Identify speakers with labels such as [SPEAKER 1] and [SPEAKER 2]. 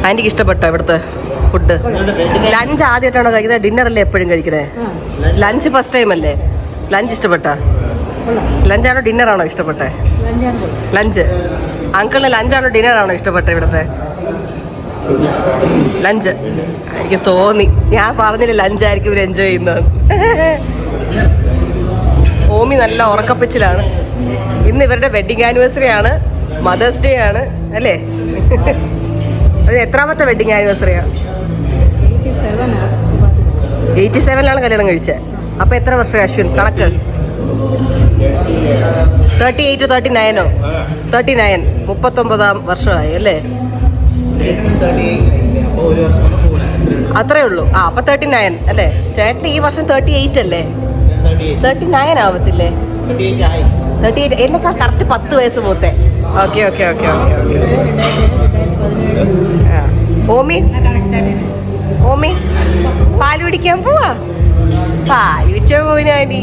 [SPEAKER 1] ആൻറ്റിക്ക് ഇഷ്ടപ്പെട്ടോ ഇവിടുത്തെ food? Lunch ആദ്യമായിട്ടാണോ കഴിക്കുന്നത്? ഡിന്നറല്ലേ എപ്പോഴും കഴിക്കണേ? ലഞ്ച് ഫസ്റ്റ് ടൈം അല്ലേ? ലഞ്ച് ഇഷ്ടപ്പെട്ടോ? ലഞ്ചാണോ ഡിന്നറാണോ ഇഷ്ടപ്പെട്ടെ? ലഞ്ച്. അങ്കിളിന് ലഞ്ചാണോ ഡിന്നറാണോ ഇഷ്ടപ്പെട്ടെ ഇവിടുത്തെ? ലഞ്ച്. എനിക്ക് തോന്നി, ഞാൻ പറഞ്ഞില്ല ലഞ്ചായിരിക്കും ഇവർ എൻജോയ് ചെയ്യുന്നത്. ഓമി നല്ല ഉറക്കപ്പിച്ചിലാണ്. ഇന്ന് ഇവരുടെ വെഡിങ് ആനിവേഴ്സറി ആണ്, മദേഴ്സ് ഡേ ആണ് അല്ലേ? അത് എത്രാമത്തെ വെഡിങ് ആനിവേഴ്സറിയാണ്? 87-ലാണ് കല്യാണം കഴിച്ചത്. അപ്പൊ എത്ര വർഷം അശ്വിൻ കണക്ക്? 38 39 39 39-ാം വർഷമായി അല്ലേ? അത്രേ ഉള്ളൂ. അപ്പൊ 39 അല്ലേ? ചേട്ടന് ഈ വർഷം 38 അല്ലേ? 39 ആവത്തില്ലേ? 38 എന്നൊക്കെ കറക്റ്റ് 10 വയസ്സ് മൂത്തേ. Okay okay okay okay okay. ഓമി ഓമി പാല് കുടിക്കാൻ പോവാ? പാല് കുടിച്ചാ പോവിനാ നീ?